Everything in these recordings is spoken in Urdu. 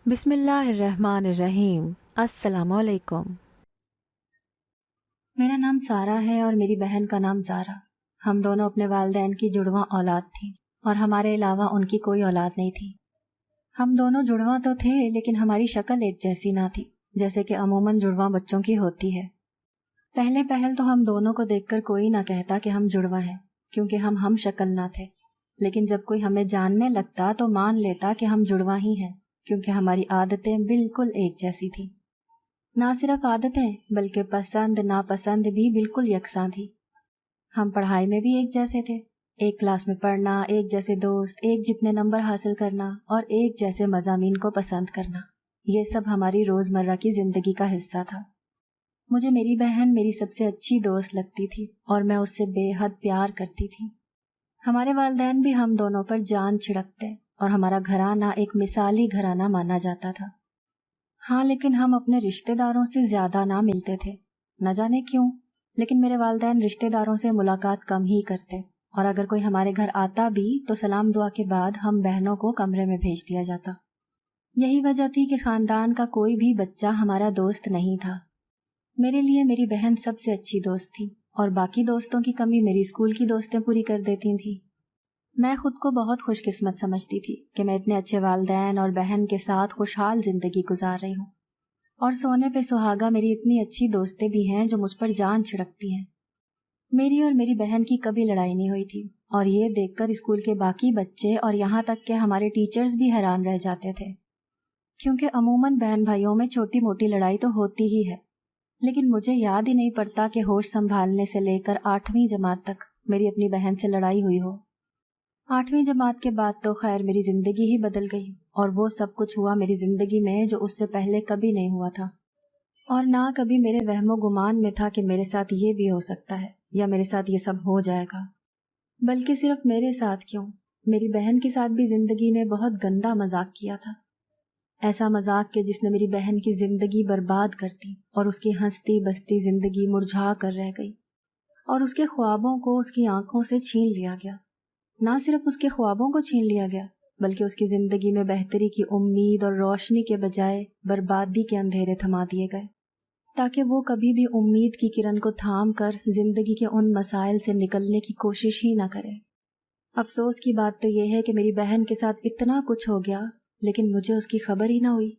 بسم اللہ الرحمن الرحیم۔ السلام علیکم۔ میرا نام سارہ ہے اور میری بہن کا نام زارا۔ ہم دونوں اپنے والدین کی جڑواں اولاد تھیں اور ہمارے علاوہ ان کی کوئی اولاد نہیں تھی۔ ہم دونوں جڑواں تو تھے لیکن ہماری شکل ایک جیسی نہ تھی، جیسے کہ عموماً جڑواں بچوں کی ہوتی ہے۔ پہل تو ہم دونوں کو دیکھ کر کوئی نہ کہتا کہ ہم جڑواں ہیں، کیونکہ ہم شکل نہ تھے، لیکن جب کوئی ہمیں جاننے لگتا تو مان لیتا کہ ہم جڑواں ہی ہیں، کیونکہ ہماری عادتیں بالکل ایک جیسی تھیں۔ نہ صرف عادتیں بلکہ پسند ناپسند بھی بالکل یکساں تھی۔ ہم پڑھائی میں بھی ایک جیسے تھے، ایک کلاس میں پڑھنا، ایک جیسے دوست، ایک جتنے نمبر حاصل کرنا اور ایک جیسے مضامین کو پسند کرنا، یہ سب ہماری روزمرہ کی زندگی کا حصہ تھا۔ مجھے میری بہن میری سب سے اچھی دوست لگتی تھی اور میں اس سے بے حد پیار کرتی تھی۔ ہمارے والدین بھی ہم دونوں پر جان چھڑکتے اور ہمارا گھرانہ ایک مثالی گھرانہ مانا جاتا تھا۔ ہاں، لیکن ہم اپنے رشتہ داروں سے زیادہ نہ ملتے تھے، نہ جانے کیوں، لیکن میرے والدین رشتہ داروں سے ملاقات کم ہی کرتے، اور اگر کوئی ہمارے گھر آتا بھی تو سلام دعا کے بعد ہم بہنوں کو کمرے میں بھیج دیا جاتا۔ یہی وجہ تھی کہ خاندان کا کوئی بھی بچہ ہمارا دوست نہیں تھا۔ میرے لیے میری بہن سب سے اچھی دوست تھی اور باقی دوستوں کی کمی میری اسکول کی دوستیں پوری کر دیتی تھیں۔ میں خود کو بہت خوش قسمت سمجھتی تھی کہ میں اتنے اچھے والدین اور بہن کے ساتھ خوشحال زندگی گزار رہی ہوں، اور سونے پہ سہاگا میری اتنی اچھی دوستیں بھی ہیں جو مجھ پر جان چھڑکتی ہیں۔ میری اور میری بہن کی کبھی لڑائی نہیں ہوئی تھی، اور یہ دیکھ کر اسکول کے باقی بچے اور یہاں تک کہ ہمارے ٹیچرز بھی حیران رہ جاتے تھے، کیونکہ عموماً بہن بھائیوں میں چھوٹی موٹی لڑائی تو ہوتی ہی ہے، لیکن مجھے یاد ہی نہیں پڑتا کہ ہوش سنبھالنے سے لے کر 8ویں جماعت تک میری اپنی بہن سے لڑائی ہوئی ہو۔ 8ویں جماعت کے بعد تو خیر میری زندگی ہی بدل گئی، اور وہ سب کچھ ہوا میری زندگی میں جو اس سے پہلے کبھی نہیں ہوا تھا، اور نہ کبھی میرے وہم و گمان میں تھا کہ میرے ساتھ یہ بھی ہو سکتا ہے یا میرے ساتھ یہ سب ہو جائے گا۔ بلکہ صرف میرے ساتھ کیوں، میری بہن کے ساتھ بھی زندگی نے بہت گندا مذاق کیا تھا، ایسا مذاق کہ جس نے میری بہن کی زندگی برباد کر دی اور اس کی ہنستی بستی زندگی مرجھا کر رہ گئی، اور اس کے خوابوں کو اس کی آنکھوں سے چھین لیا گیا۔ نہ صرف اس کے خوابوں کو چھین لیا گیا بلکہ اس کی زندگی میں بہتری کی امید اور روشنی کے بجائے بربادی کے اندھیرے تھما دیے گئے، تاکہ وہ کبھی بھی امید کی کرن کو تھام کر زندگی کے ان مسائل سے نکلنے کی کوشش ہی نہ کرے۔ افسوس کی بات تو یہ ہے کہ میری بہن کے ساتھ اتنا کچھ ہو گیا لیکن مجھے اس کی خبر ہی نہ ہوئی،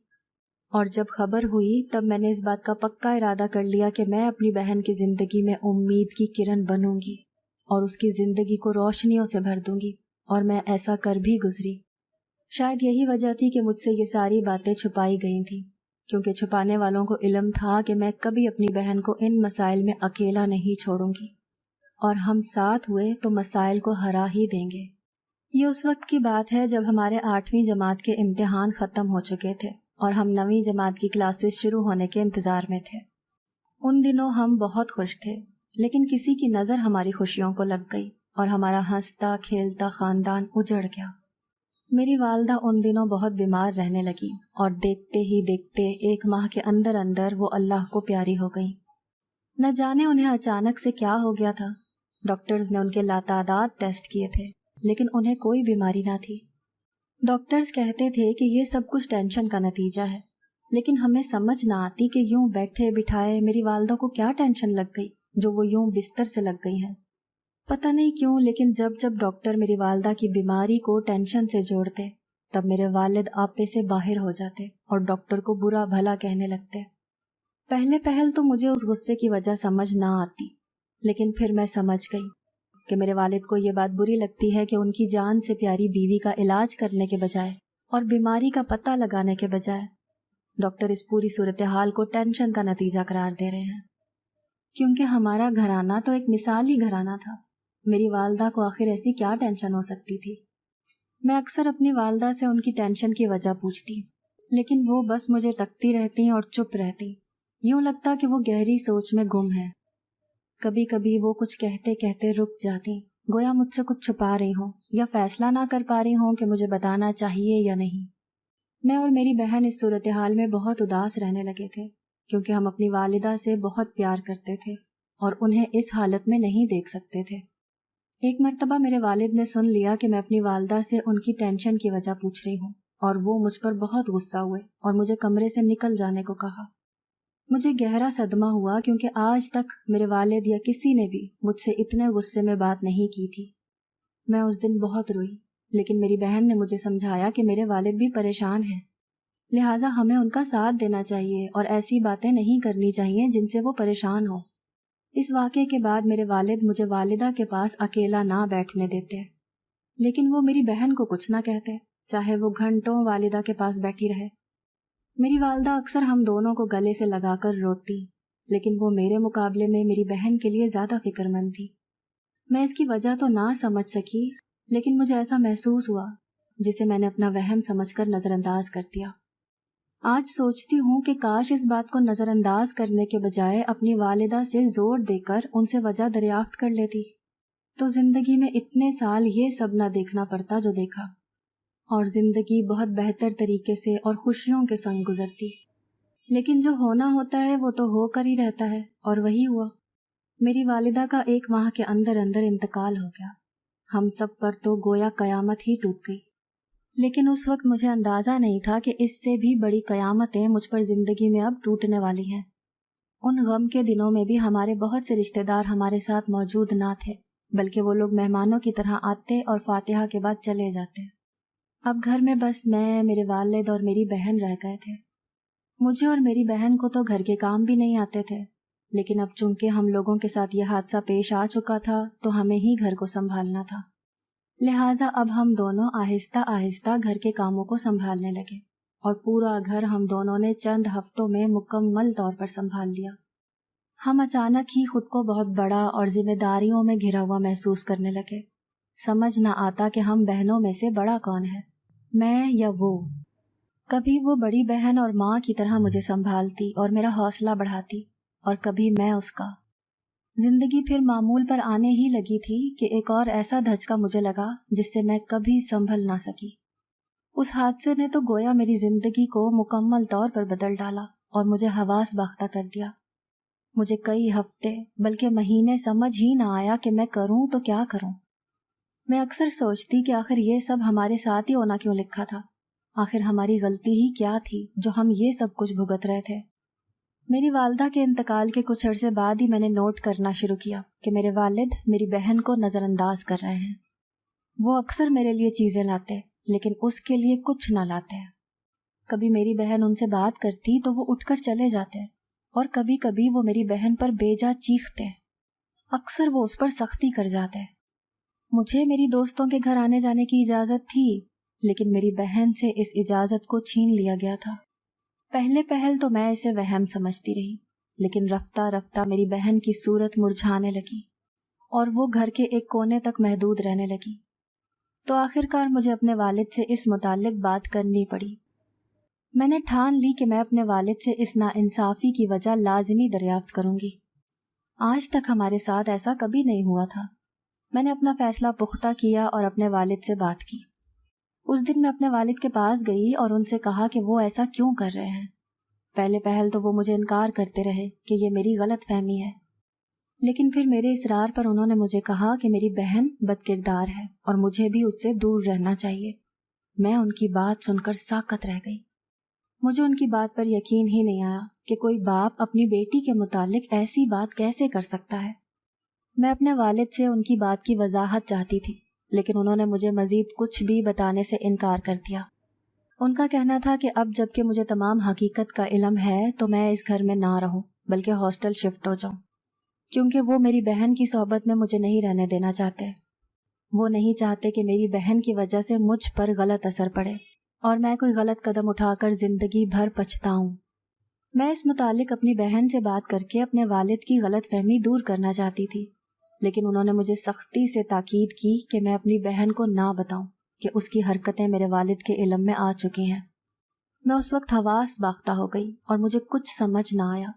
اور جب خبر ہوئی تب میں نے اس بات کا پکا ارادہ کر لیا کہ میں اپنی بہن کی زندگی میں امید کی کرن بنوں گی اور اس کی زندگی کو روشنیوں سے بھر دوں گی، اور میں ایسا کر بھی گزری۔ شاید یہی وجہ تھی کہ مجھ سے یہ ساری باتیں چھپائی گئی تھیں، کیونکہ چھپانے والوں کو علم تھا کہ میں کبھی اپنی بہن کو ان مسائل میں اکیلا نہیں چھوڑوں گی، اور ہم ساتھ ہوئے تو مسائل کو ہرا ہی دیں گے۔ یہ اس وقت کی بات ہے جب ہمارے 8ویں جماعت کے امتحان ختم ہو چکے تھے اور ہم 9ویں جماعت کی کلاسز شروع ہونے کے انتظار میں تھے۔ ان دنوں ہم بہت خوش تھے، لیکن کسی کی نظر ہماری خوشیوں کو لگ گئی اور ہمارا ہنستا کھیلتا خاندان اجڑ گیا۔ میری والدہ ان دنوں بہت بیمار رہنے لگی اور دیکھتے ہی دیکھتے 1 ماہ کے اندر اندر وہ اللہ کو پیاری ہو گئی۔ نہ جانے انہیں اچانک سے کیا ہو گیا تھا۔ ڈاکٹرز نے ان کے لاتعداد ٹیسٹ کیے تھے لیکن انہیں کوئی بیماری نہ تھی۔ ڈاکٹرز کہتے تھے کہ یہ سب کچھ ٹینشن کا نتیجہ ہے، لیکن ہمیں سمجھ نہ آتی کہ یوں بیٹھے بٹھائے میری والدہ کو کیا ٹینشن لگ گئی جو وہ یوں بستر سے لگ گئی ہیں۔ پتہ نہیں کیوں، لیکن جب ڈاکٹر میری والدہ کی بیماری کو ٹینشن سے جوڑتے تب میرے والد آپے سے باہر ہو جاتے اور ڈاکٹر کو برا بھلا کہنے لگتے۔ پہل تو مجھے اس غصے کی وجہ سمجھ نہ آتی، لیکن پھر میں سمجھ گئی کہ میرے والد کو یہ بات بری لگتی ہے کہ ان کی جان سے پیاری بیوی کا علاج کرنے کے بجائے اور بیماری کا پتہ لگانے کے بجائے ڈاکٹر اس پوری صورتحال کو ٹینشن کا نتیجہ قرار دے رہے ہیں، کیونکہ ہمارا گھرانہ تو ایک مثالی گھرانہ تھا۔ میری والدہ کو آخر ایسی کیا ٹینشن ہو سکتی تھی؟ میں اکثر اپنی والدہ سے ان کی ٹینشن کی وجہ پوچھتی، لیکن وہ بس مجھے تکتی رہتی اور چپ رہتی، یوں لگتا کہ وہ گہری سوچ میں گم ہے۔ کبھی کبھی وہ کچھ کہتے کہتے رک جاتی، گویا مجھ سے کچھ چھپا رہی ہوں یا فیصلہ نہ کر پا رہی ہوں کہ مجھے بتانا چاہیے یا نہیں۔ میں اور میری بہن اس صورتحال میں بہت اداس رہنے لگے تھے، کیونکہ ہم اپنی والدہ سے بہت پیار کرتے تھے اور انہیں اس حالت میں نہیں دیکھ سکتے تھے۔ ایک مرتبہ میرے والد نے سن لیا کہ میں اپنی والدہ سے ان کی ٹینشن کی وجہ پوچھ رہی ہوں، اور وہ مجھ پر بہت غصہ ہوئے اور مجھے کمرے سے نکل جانے کو کہا۔ مجھے گہرا صدمہ ہوا کیونکہ آج تک میرے والد یا کسی نے بھی مجھ سے اتنے غصے میں بات نہیں کی تھی۔ میں اس دن بہت روئی، لیکن میری بہن نے مجھے سمجھایا کہ میرے والد بھی پریشان ہیں، لہٰذا ہمیں ان کا ساتھ دینا چاہیے اور ایسی باتیں نہیں کرنی چاہیے جن سے وہ پریشان ہو۔ اس واقعے کے بعد میرے والد مجھے والدہ کے پاس اکیلا نہ بیٹھنے دیتے، لیکن وہ میری بہن کو کچھ نہ کہتے، چاہے وہ گھنٹوں والدہ کے پاس بیٹھی رہے۔ میری والدہ اکثر ہم دونوں کو گلے سے لگا کر روتی، لیکن وہ میرے مقابلے میں میری بہن کے لیے زیادہ فکر مند تھی۔ میں اس کی وجہ تو نہ سمجھ سکی، لیکن مجھے ایسا محسوس ہوا جسے میں نے اپنا وہم سمجھ کر نظر انداز کر دیا۔ آج سوچتی ہوں کہ کاش اس بات کو نظر انداز کرنے کے بجائے اپنی والدہ سے زور دے کر ان سے وجہ دریافت کر لیتی، تو زندگی میں اتنے سال یہ سب نہ دیکھنا پڑتا جو دیکھا، اور زندگی بہت بہتر طریقے سے اور خوشیوں کے سنگ گزرتی۔ لیکن جو ہونا ہوتا ہے وہ تو ہو کر ہی رہتا ہے، اور وہی ہوا۔ میری والدہ کا 1 ماہ کے اندر انتقال ہو گیا۔ ہم سب پر تو گویا قیامت ہی ٹوٹ گئی، لیکن اس وقت مجھے اندازہ نہیں تھا کہ اس سے بھی بڑی قیامتیں مجھ پر زندگی میں اب ٹوٹنے والی ہیں۔ ان غم کے دنوں میں بھی ہمارے بہت سے رشتہ دار ہمارے ساتھ موجود نہ تھے، بلکہ وہ لوگ مہمانوں کی طرح آتے اور فاتحہ کے بعد چلے جاتے۔ اب گھر میں بس میں، میرے والد اور میری بہن رہ گئے تھے۔ مجھے اور میری بہن کو تو گھر کے کام بھی نہیں آتے تھے، لیکن اب چونکہ ہم لوگوں کے ساتھ یہ حادثہ پیش آ چکا تھا تو ہمیں ہی گھر کو سنبھالنا تھا، لہٰذا اب ہم دونوں آہستہ آہستہ گھر کے کاموں کو سنبھالنے لگے، اور پورا گھر ہم دونوں نے چند ہفتوں میں مکمل طور پر سنبھال لیا۔ ہم اچانک ہی خود کو بہت بڑا اور ذمہ داریوں میں گھرا ہوا محسوس کرنے لگے۔ سمجھ نہ آتا کہ ہم بہنوں میں سے بڑا کون ہے، میں یا وہ۔ کبھی وہ بڑی بہن اور ماں کی طرح مجھے سنبھالتی اور میرا حوصلہ بڑھاتی، اور کبھی میں اس کا۔ زندگی پھر معمول پر آنے ہی لگی تھی کہ ایک اور ایسا دھچکا مجھے لگا جس سے میں کبھی سنبھل نہ سکی۔ اس حادثے نے تو گویا میری زندگی کو مکمل طور پر بدل ڈالا اور مجھے حواس باختہ کر دیا۔ مجھے کئی ہفتے بلکہ مہینے سمجھ ہی نہ آیا کہ میں کروں تو کیا کروں۔ میں اکثر سوچتی کہ آخر یہ سب ہمارے ساتھ ہی ہونا کیوں لکھا تھا، آخر ہماری غلطی ہی کیا تھی جو ہم یہ سب کچھ بھگت رہے تھے۔ میری والدہ کے انتقال کے کچھ عرصے بعد ہی میں نے نوٹ کرنا شروع کیا کہ میرے والد میری بہن کو نظر انداز کر رہے ہیں۔ وہ اکثر میرے لیے چیزیں لاتے، لیکن اس کے لیے کچھ نہ لاتے۔ کبھی میری بہن ان سے بات کرتی تو وہ اٹھ کر چلے جاتے، اور کبھی کبھی وہ میری بہن پر بیجا چیختے۔ اکثر وہ اس پر سختی کر جاتے۔ مجھے میری دوستوں کے گھر آنے جانے کی اجازت تھی، لیکن میری بہن سے اس اجازت کو چھین لیا گیا تھا۔ پہلے پہل تو میں اسے وہم سمجھتی رہی، لیکن رفتہ رفتہ میری بہن کی صورت مرجھانے لگی اور وہ گھر کے ایک کونے تک محدود رہنے لگی۔ تو آخرکار مجھے اپنے والد سے اس متعلق بات کرنی پڑی۔ میں نے ٹھان لی کہ میں اپنے والد سے اس ناانصافی کی وجہ لازمی دریافت کروں گی۔ آج تک ہمارے ساتھ ایسا کبھی نہیں ہوا تھا۔ میں نے اپنا فیصلہ پختہ کیا اور اپنے والد سے بات کی۔ اس دن میں اپنے والد کے پاس گئی اور ان سے کہا کہ وہ ایسا کیوں کر رہے ہیں۔ پہلے پہل تو وہ مجھے انکار کرتے رہے کہ یہ میری غلط فہمی ہے، لیکن پھر میرے اصرار پر انہوں نے مجھے کہا کہ میری بہن بد کردار ہے اور مجھے بھی اس سے دور رہنا چاہیے۔ میں ان کی بات سن کر ساکت رہ گئی۔ مجھے ان کی بات پر یقین ہی نہیں آیا کہ کوئی باپ اپنی بیٹی کے متعلق ایسی بات کیسے کر سکتا ہے۔ میں اپنے والد سے ان کی بات کی وضاحت چاہتی تھی، لیکن انہوں نے مجھے مزید کچھ بھی بتانے سے انکار کر دیا۔ ان کا کہنا تھا کہ اب جب کہ مجھے تمام حقیقت کا علم ہے تو میں اس گھر میں نہ رہوں بلکہ ہاسٹل شفٹ ہو جاؤں، کیونکہ وہ میری بہن کی صحبت میں مجھے نہیں رہنے دینا چاہتے۔ وہ نہیں چاہتے کہ میری بہن کی وجہ سے مجھ پر غلط اثر پڑے اور میں کوئی غلط قدم اٹھا کر زندگی بھر پچھتاؤں۔ میں اس متعلق اپنی بہن سے بات کر کے اپنے والد کی غلط فہمی دور کرنا چاہتی تھی، لیکن انہوں نے مجھے سختی سے تاکید کی کہ میں اپنی بہن کو نہ بتاؤں کہ اس کی حرکتیں میرے والد کے علم میں آ چکی ہیں۔ میں اس وقت حواس باختہ ہو گئی اور مجھے کچھ سمجھ نہ آیا،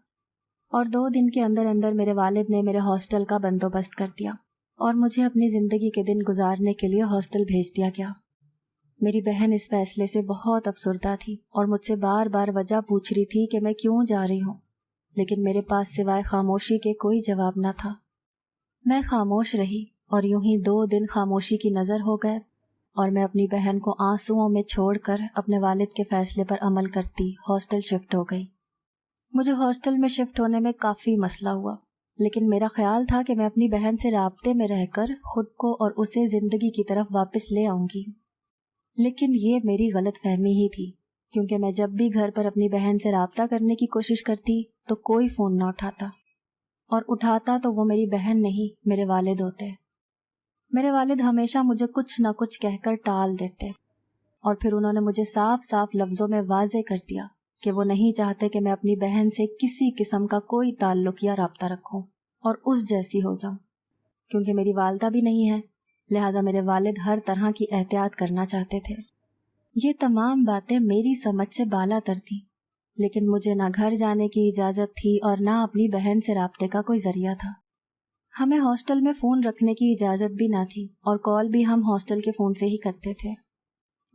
اور 2 دن کے اندر اندر میرے والد نے میرے ہاسٹل کا بندوبست کر دیا اور مجھے اپنی زندگی کے دن گزارنے کے لیے ہاسٹل بھیج دیا گیا۔ میری بہن اس فیصلے سے بہت افسردہ تھی اور مجھ سے بار بار وجہ پوچھ رہی تھی کہ میں کیوں جا رہی ہوں، لیکن میرے پاس سوائے خاموشی کے کوئی جواب نہ تھا۔ میں خاموش رہی اور یوں ہی 2 دن خاموشی کی نظر ہو گئے اور میں اپنی بہن کو آنسوؤں میں چھوڑ کر اپنے والد کے فیصلے پر عمل کرتی ہاسٹل شفٹ ہو گئی۔ مجھے ہاسٹل میں شفٹ ہونے میں کافی مسئلہ ہوا، لیکن میرا خیال تھا کہ میں اپنی بہن سے رابطے میں رہ کر خود کو اور اسے زندگی کی طرف واپس لے آؤں گی۔ لیکن یہ میری غلط فہمی ہی تھی، کیونکہ میں جب بھی گھر پر اپنی بہن سے رابطہ کرنے کی کوشش کرتی تو کوئی فون نہ اٹھاتا، اور اٹھاتا تو وہ میری بہن نہیں، میرے والد ہوتے۔ میرے والد ہمیشہ مجھے کچھ نہ کچھ کہہ کر ٹال دیتے، اور پھر انہوں نے مجھے صاف صاف لفظوں میں واضح کر دیا کہ وہ نہیں چاہتے کہ میں اپنی بہن سے کسی قسم کا کوئی تعلق یا رابطہ رکھوں اور اس جیسی ہو جاؤں، کیونکہ میری والدہ بھی نہیں ہے، لہٰذا میرے والد ہر طرح کی احتیاط کرنا چاہتے تھے۔ یہ تمام باتیں میری سمجھ سے بالا تر تھیں، لیکن مجھے نہ گھر جانے کی اجازت تھی اور نہ اپنی بہن سے رابطے کا کوئی ذریعہ تھا۔ ہمیں ہاسٹل میں فون رکھنے کی اجازت بھی نہ تھی، اور کال بھی ہم ہاسٹل کے فون سے ہی کرتے تھے۔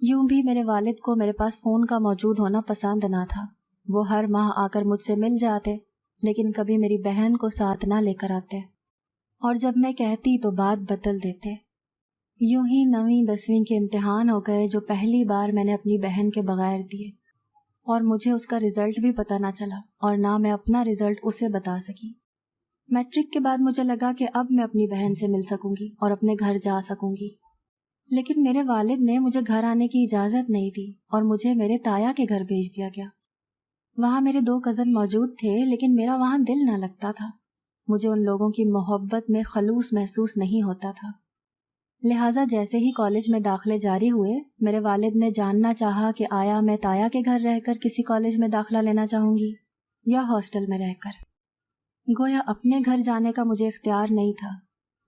یوں بھی میرے والد کو میرے پاس فون کا موجود ہونا پسند نہ تھا۔ وہ ہر ماہ آ کر مجھ سے مل جاتے، لیکن کبھی میری بہن کو ساتھ نہ لے کر آتے، اور جب میں کہتی تو بات بدل دیتے۔ یوں ہی 9ویں 10ویں کے امتحان ہو گئے، جو پہلی بار میں نے اپنی بہن کے بغیر دیے، اور مجھے اس کا رزلٹ بھی پتہ نہ چلا، اور نہ میں اپنا رزلٹ اسے بتا سکی۔ میٹرک کے بعد مجھے لگا کہ اب میں اپنی بہن سے مل سکوں گی اور اپنے گھر جا سکوں گی، لیکن میرے والد نے مجھے گھر آنے کی اجازت نہیں دی اور مجھے میرے تایا کے گھر بھیج دیا گیا۔ وہاں میرے 2 کزن موجود تھے، لیکن میرا وہاں دل نہ لگتا تھا۔ مجھے ان لوگوں کی محبت میں خلوص محسوس نہیں ہوتا تھا۔ لہٰذا جیسے ہی کالج میں داخلے جاری ہوئے، میرے والد نے جاننا چاہا کہ آیا میں تایا کے گھر رہ کر کسی کالج میں داخلہ لینا چاہوں گی یا ہاسٹل میں رہ کر۔ گویا اپنے گھر جانے کا مجھے اختیار نہیں تھا،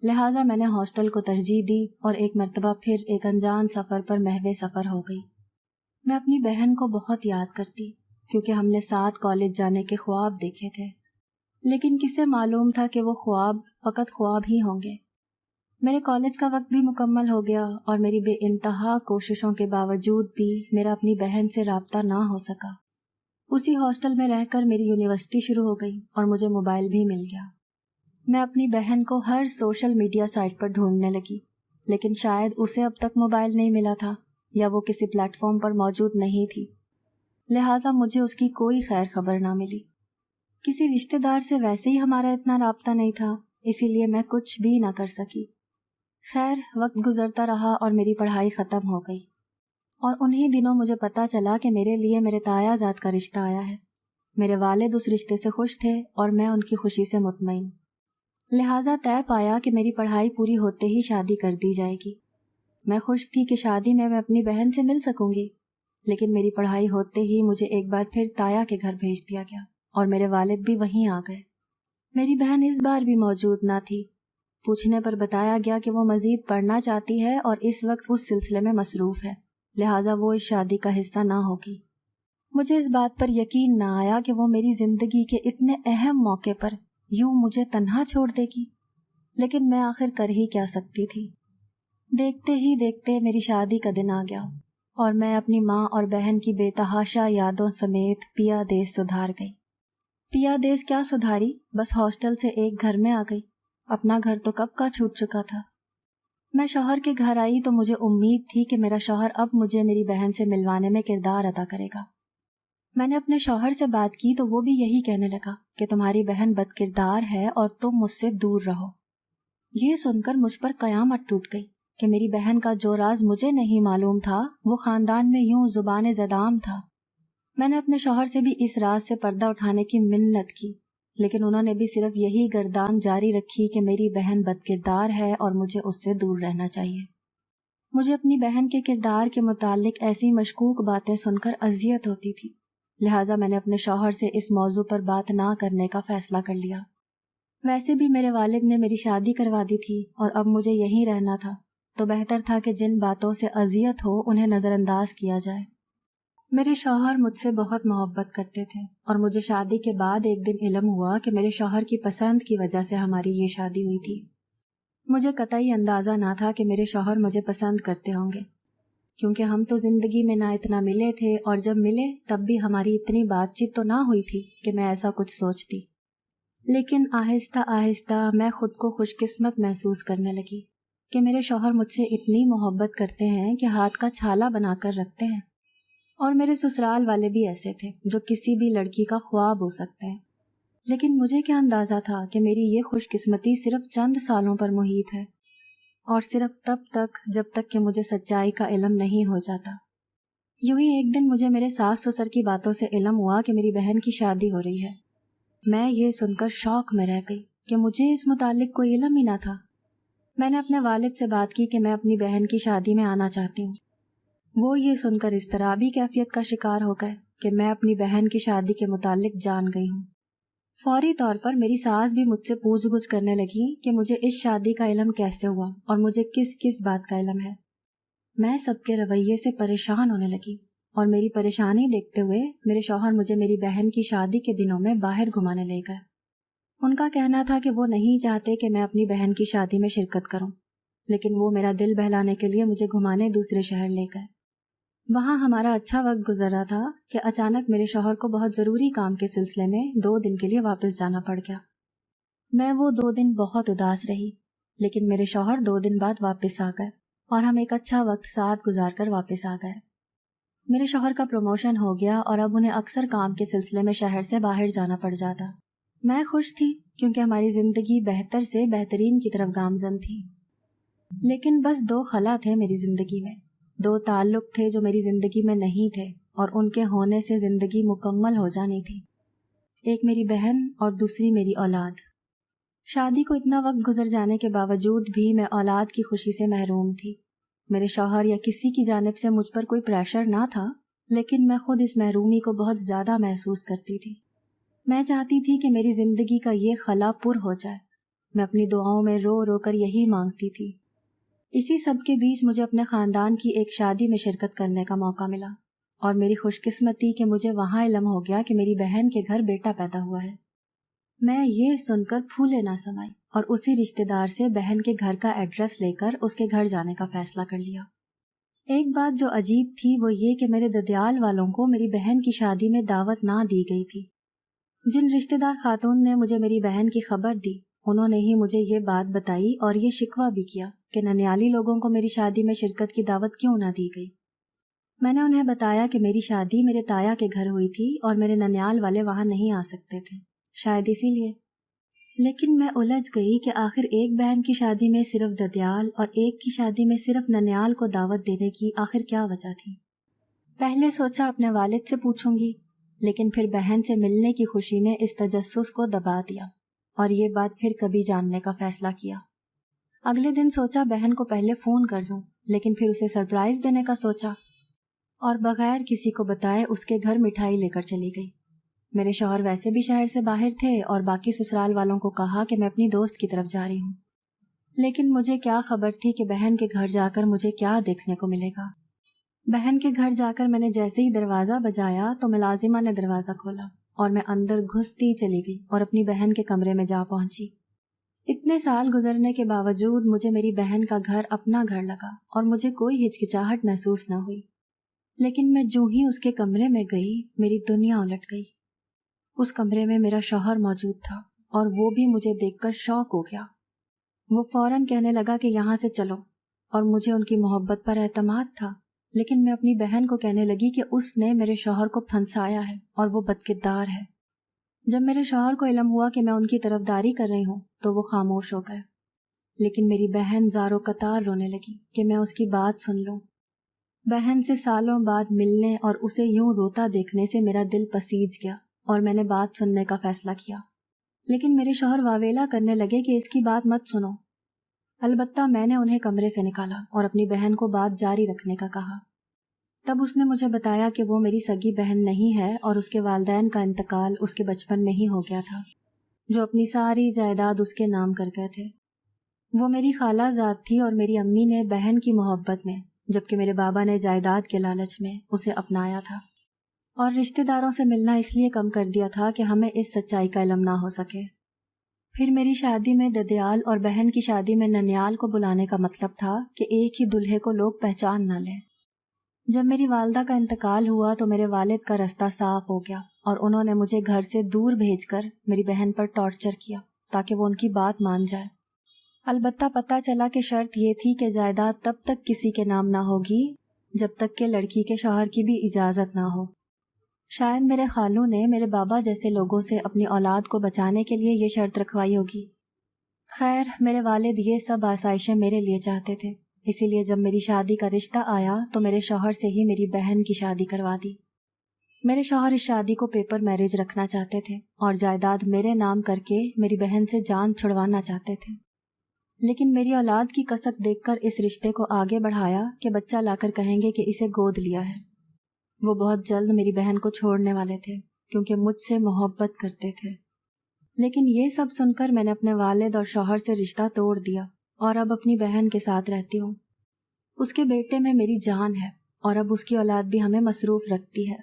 لہٰذا میں نے ہاسٹل کو ترجیح دی اور ایک مرتبہ پھر ایک انجان سفر پر محو سفر ہو گئی۔ میں اپنی بہن کو بہت یاد کرتی، کیونکہ ہم نے ساتھ کالج جانے کے خواب دیکھے تھے، لیکن کسے معلوم تھا کہ وہ خواب فقط خواب ہی ہوں گے۔ میرے کالج کا وقت بھی مکمل ہو گیا، اور میری بے انتہا کوششوں کے باوجود بھی میرا اپنی بہن سے رابطہ نہ ہو سکا۔ اسی ہاسٹل میں رہ کر میری یونیورسٹی شروع ہو گئی اور مجھے موبائل بھی مل گیا۔ میں اپنی بہن کو ہر سوشل میڈیا سائٹ پر ڈھونڈنے لگی، لیکن شاید اسے اب تک موبائل نہیں ملا تھا یا وہ کسی پلیٹ فارم پر موجود نہیں تھی، لہٰذا مجھے اس کی کوئی خیر خبر نہ ملی۔ کسی رشتہ دار سے ویسے ہی ہمارا اتنا رابطہ نہیں تھا، اسی لیے میں کچھ بھی نہ کر سکی۔ خیر، وقت گزرتا رہا اور میری پڑھائی ختم ہو گئی، اور انہی دنوں مجھے پتہ چلا کہ میرے لیے میرے تایا زاد کا رشتہ آیا ہے۔ میرے والد اس رشتے سے خوش تھے اور میں ان کی خوشی سے مطمئن، لہٰذا طے پایا کہ میری پڑھائی پوری ہوتے ہی شادی کر دی جائے گی۔ میں خوش تھی کہ شادی میں اپنی بہن سے مل سکوں گی، لیکن میری پڑھائی ہوتے ہی مجھے ایک بار پھر تایا کے گھر بھیج دیا گیا، اور میرے والد بھی وہیں آ گئے۔ میری بہن اس بار بھی موجود نہ تھی۔ پوچھنے پر بتایا گیا کہ وہ مزید پڑھنا چاہتی ہے اور اس وقت اس سلسلے میں مصروف ہے، لہٰذا وہ اس شادی کا حصہ نہ ہوگی۔ مجھے اس بات پر یقین نہ آیا کہ وہ میری زندگی کے اتنے اہم موقع پر یوں مجھے تنہا چھوڑ دے گی، لیکن میں آخر کر ہی کیا سکتی تھی۔ دیکھتے ہی دیکھتے میری شادی کا دن آ گیا، اور میں اپنی ماں اور بہن کی بے تحاشا یادوں سمیت پیا دیس سدھار گئی۔ پیا دیس کیا سدھاری، بس ہاسٹل سے ایک گھر میں آ گئی، اپنا گھر تو کب کا چھوٹ چکا تھا۔ میں شوہر کے گھر آئی تو مجھے امید تھی کہ میرا شوہر اب مجھے میری بہن سے ملوانے میں کردار ادا کرے گا۔ میں نے اپنے شوہر سے بات کی تو وہ بھی یہی کہنے لگا کہ تمہاری بہن بد کردار ہے اور تم مجھ سے دور رہو۔ یہ سن کر مجھ پر قیامت ٹوٹ گئی کہ میری بہن کا جو راز مجھے نہیں معلوم تھا وہ خاندان میں یوں زبان زدام تھا۔ میں نے اپنے شوہر سے بھی اس راز سے پردہ اٹھانے کی منت کی، لیکن انہوں نے بھی صرف یہی گردان جاری رکھی کہ میری بہن بد کردار ہے اور مجھے اس سے دور رہنا چاہیے۔ مجھے اپنی بہن کے کردار کے متعلق ایسی مشکوک باتیں سن کر اذیت ہوتی تھی، لہٰذا میں نے اپنے شوہر سے اس موضوع پر بات نہ کرنے کا فیصلہ کر لیا۔ ویسے بھی میرے والد نے میری شادی کروا دی تھی اور اب مجھے یہیں رہنا تھا، تو بہتر تھا کہ جن باتوں سے اذیت ہو انہیں نظر انداز کیا جائے۔ میرے شوہر مجھ سے بہت محبت کرتے تھے، اور مجھے شادی کے بعد ایک دن علم ہوا کہ میرے شوہر کی پسند کی وجہ سے ہماری یہ شادی ہوئی تھی۔ مجھے قطعی اندازہ نہ تھا کہ میرے شوہر مجھے پسند کرتے ہوں گے، کیونکہ ہم تو زندگی میں نہ اتنا ملے تھے، اور جب ملے تب بھی ہماری اتنی بات چیت تو نہ ہوئی تھی کہ میں ایسا کچھ سوچتی۔ لیکن آہستہ آہستہ میں خود کو خوش قسمت محسوس کرنے لگی۔ کہ میرے شوہر مجھ سے اتنی محبت کرتے ہیں کہ ہاتھ کا چھالا بنا کر رکھتے ہیں، اور میرے سسرال والے بھی ایسے تھے جو کسی بھی لڑکی کا خواب ہو سکتے ہیں۔ لیکن مجھے کیا اندازہ تھا کہ میری یہ خوش قسمتی صرف چند سالوں پر محیط ہے، اور صرف تب تک جب تک کہ مجھے سچائی کا علم نہیں ہو جاتا۔ یوں ہی ایک دن مجھے میرے ساس سسر کی باتوں سے علم ہوا کہ میری بہن کی شادی ہو رہی ہے۔ میں یہ سن کر شوق میں رہ گئی کہ مجھے اس متعلق کوئی علم ہی نہ تھا۔ میں نے اپنے والد سے بات کی کہ میں اپنی بہن کی شادی میں آنا چاہتی ہوں۔ وہ یہ سن کر اضطرابی کیفیت کا شکار ہو گئے کہ میں اپنی بہن کی شادی کے متعلق جان گئی ہوں۔ فوری طور پر میری ساس بھی مجھ سے پوچھ گچھ کرنے لگی کہ مجھے اس شادی کا علم کیسے ہوا اور مجھے کس کس بات کا علم ہے۔ میں سب کے رویے سے پریشان ہونے لگی، اور میری پریشانی دیکھتے ہوئے میرے شوہر مجھے میری بہن کی شادی کے دنوں میں باہر گھمانے لے گئے۔ ان کا کہنا تھا کہ وہ نہیں چاہتے کہ میں اپنی بہن کی شادی میں شرکت کروں، لیکن وہ میرا دل بہلانے کے لیے مجھے گھمانے دوسرے شہر لے گئے۔ وہاں ہمارا اچھا وقت گزر رہا تھا کہ اچانک میرے شوہر کو بہت ضروری کام کے سلسلے میں 2 دن کے لیے واپس جانا پڑ گیا۔ میں وہ 2 دن بہت اداس رہی، لیکن میرے شوہر 2 دن بعد واپس آ گئے اور ہم ایک اچھا وقت ساتھ گزار کر واپس آ گئے۔ میرے شوہر کا پروموشن ہو گیا اور اب انہیں اکثر کام کے سلسلے میں شہر سے باہر جانا پڑ جاتا۔ میں خوش تھی کیونکہ ہماری زندگی بہتر سے بہترین کی طرف گامزن تھی۔ لیکن بس 2 خلا تھے میری زندگی میں، 2 تعلق تھے جو میری زندگی میں نہیں تھے، اور ان کے ہونے سے زندگی مکمل ہو جانی تھی۔ ایک میری بہن اور دوسری میری اولاد۔ شادی کو اتنا وقت گزر جانے کے باوجود بھی میں اولاد کی خوشی سے محروم تھی۔ میرے شوہر یا کسی کی جانب سے مجھ پر کوئی پریشر نہ تھا، لیکن میں خود اس محرومی کو بہت زیادہ محسوس کرتی تھی۔ میں چاہتی تھی کہ میری زندگی کا یہ خلا پر ہو جائے۔ میں اپنی دعاؤں میں رو رو کر یہی مانگتی تھی۔ اسی سب کے بیچ مجھے اپنے خاندان کی ایک شادی میں شرکت کرنے کا موقع ملا، اور میری خوش قسمتی کہ مجھے وہاں علم ہو گیا کہ میری بہن کے گھر بیٹا پیدا ہوا ہے۔ میں یہ سن کر پھولے نہ سمائی اور اسی رشتہ دار سے بہن کے گھر کا ایڈریس لے کر اس کے گھر جانے کا فیصلہ کر لیا۔ ایک بات جو عجیب تھی وہ یہ کہ میرے ددیال والوں کو میری بہن کی شادی میں دعوت نہ دی گئی تھی۔ جن رشتہ دار خاتون نے مجھے میری بہن کی خبر دی، انہوں نے ہی مجھے یہ بات بتائی اور یہ شکوہ بھی کیا کہ ننیالی لوگوں کو میری شادی میں شرکت کی دعوت کیوں نہ دی گئی۔ میں نے انہیں بتایا کہ میری شادی میرے تایا کے گھر ہوئی تھی اور میرے ننیال والے وہاں نہیں آ سکتے تھے، شاید اسی لیے۔ لیکن میں الجھ گئی کہ آخر ایک بہن کی شادی میں صرف ددیال اور ایک کی شادی میں صرف ننیال کو دعوت دینے کی آخر کیا وجہ تھی۔ پہلے سوچا اپنے والد سے پوچھوں گی، لیکن پھر بہن سے ملنے کی خوشی نے اس تجسس کو دبا دیا اور یہ بات پھر کبھی جاننے کا فیصلہ کیا۔ اگلے دن سوچا بہن کو پہلے فون کر لوں، لیکن پھر اسے سرپرائز دینے کا سوچا اور بغیر کسی کو بتائے اس کے گھر مٹھائی لے کر چلی گئی۔ میرے شوہر ویسے بھی شہر سے باہر تھے اور باقی سسرال والوں کو کہا کہ میں اپنی دوست کی طرف جا رہی ہوں، لیکن مجھے کیا خبر تھی کہ بہن کے گھر جا کر مجھے کیا دیکھنے کو ملے گا۔ بہن کے گھر جا کر میں نے جیسے ہی دروازہ بجایا تو ملازمہ نے دروازہ کھولا اور میں اندر گھستی چلی گئی اور اپنی بہن کے کمرے میں جا پہنچی۔ اتنے سال گزرنے کے باوجود مجھے میری بہن کا گھر اپنا گھر لگا اور مجھے کوئی ہچکچاہٹ محسوس نہ ہوئی، لیکن میں جو ہی اس کے کمرے میں گئی میری دنیا الٹ گئی۔ اس کمرے میں میرا شوہر موجود تھا اور وہ بھی مجھے دیکھ کر شوق ہو گیا۔ وہ فوراً کہنے لگا کہ یہاں سے چلو، اور مجھے ان کی محبت پر اعتماد تھا، لیکن میں اپنی بہن کو کہنے لگی کہ اس نے میرے شوہر کو پھنسایا ہے اور وہ بدکردار ہے۔ جب میرے شوہر کو علم ہوا کہ میں ان کی طرفداری کر رہی ہوں تو وہ خاموش ہو گئے، لیکن میری بہن زارو قطار رونے لگی کہ میں اس کی بات سن لوں۔ بہن سے سالوں بعد ملنے اور اسے یوں روتا دیکھنے سے میرا دل پسیج گیا اور میں نے بات سننے کا فیصلہ کیا، لیکن میرے شوہر واویلا کرنے لگے کہ اس کی بات مت سنو۔ البتہ میں نے انہیں کمرے سے نکالا اور اپنی بہن کو بات جاری رکھنے کا کہا۔ تب اس نے مجھے بتایا کہ وہ میری سگی بہن نہیں ہے اور اس کے والدین کا انتقال اس کے بچپن میں ہی ہو گیا تھا، جو اپنی ساری جائیداد اس کے نام کر گئے تھے۔ وہ میری خالہ زاد تھی اور میری امی نے بہن کی محبت میں، جبکہ میرے بابا نے جائیداد کے لالچ میں اسے اپنایا تھا، اور رشتہ داروں سے ملنا اس لیے کم کر دیا تھا کہ ہمیں اس سچائی کا علم نہ ہو سکے۔ پھر میری شادی میں ددیال اور بہن کی شادی میں ننیال کو بلانے کا مطلب تھا کہ ایک ہی دلہے کو لوگ پہچان نہ لیں۔ جب میری والدہ کا انتقال ہوا تو میرے والد کا رستہ صاف ہو گیا اور انہوں نے مجھے گھر سے دور بھیج کر میری بہن پر ٹارچر کیا تاکہ وہ ان کی بات مان جائے۔ البتہ پتہ چلا کہ شرط یہ تھی کہ جائیداد تب تک کسی کے نام نہ ہوگی جب تک کہ لڑکی کے شوہر کی بھی اجازت نہ ہو۔ شاید میرے خالو نے میرے بابا جیسے لوگوں سے اپنی اولاد کو بچانے کے لیے یہ شرط رکھوائی ہوگی۔ خیر، میرے والد یہ سب آسائشیں میرے لیے چاہتے تھے، اسی لیے جب میری شادی کا رشتہ آیا تو میرے شوہر سے ہی میری بہن کی شادی کروا دی۔ میرے شوہر اس شادی کو پیپر میرج رکھنا چاہتے تھے اور جائیداد میرے نام کر کے میری بہن سے جان چھڑوانا چاہتے تھے، لیکن میری اولاد کی کسک دیکھ کر اس رشتے کو آگے بڑھایا کہ بچہ لا کر کہیں گے کہ اسے گود لیا ہے۔ وہ بہت جلد میری بہن کو چھوڑنے والے تھے کیونکہ مجھ سے محبت کرتے تھے، لیکن یہ سب سن کر میں نے اپنے والد اور شوہر سے رشتہ توڑ دیا اور اب اپنی بہن کے ساتھ رہتی ہوں۔ اس کے بیٹے میں میری جان ہے اور اب اس کی اولاد بھی ہمیں مصروف رکھتی ہے۔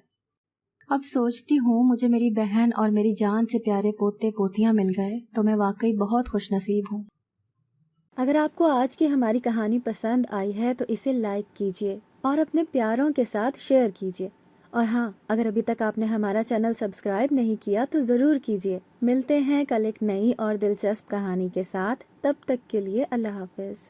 اب سوچتی ہوں مجھے میری بہن اور میری جان سے پیارے پوتے پوتیاں مل گئے تو میں واقعی بہت خوش نصیب ہوں۔ اگر آپ کو آج کی ہماری کہانی پسند آئی ہے تو اسے لائک کیجیے اور اپنے پیاروں کے ساتھ شیئر کیجیے، اور ہاں، اگر ابھی تک آپ نے ہمارا چینل سبسکرائب نہیں کیا تو ضرور کیجیے۔ ملتے ہیں کل ایک نئی اور دلچسپ کہانی کے ساتھ، تب تک کے لیے اللہ حافظ۔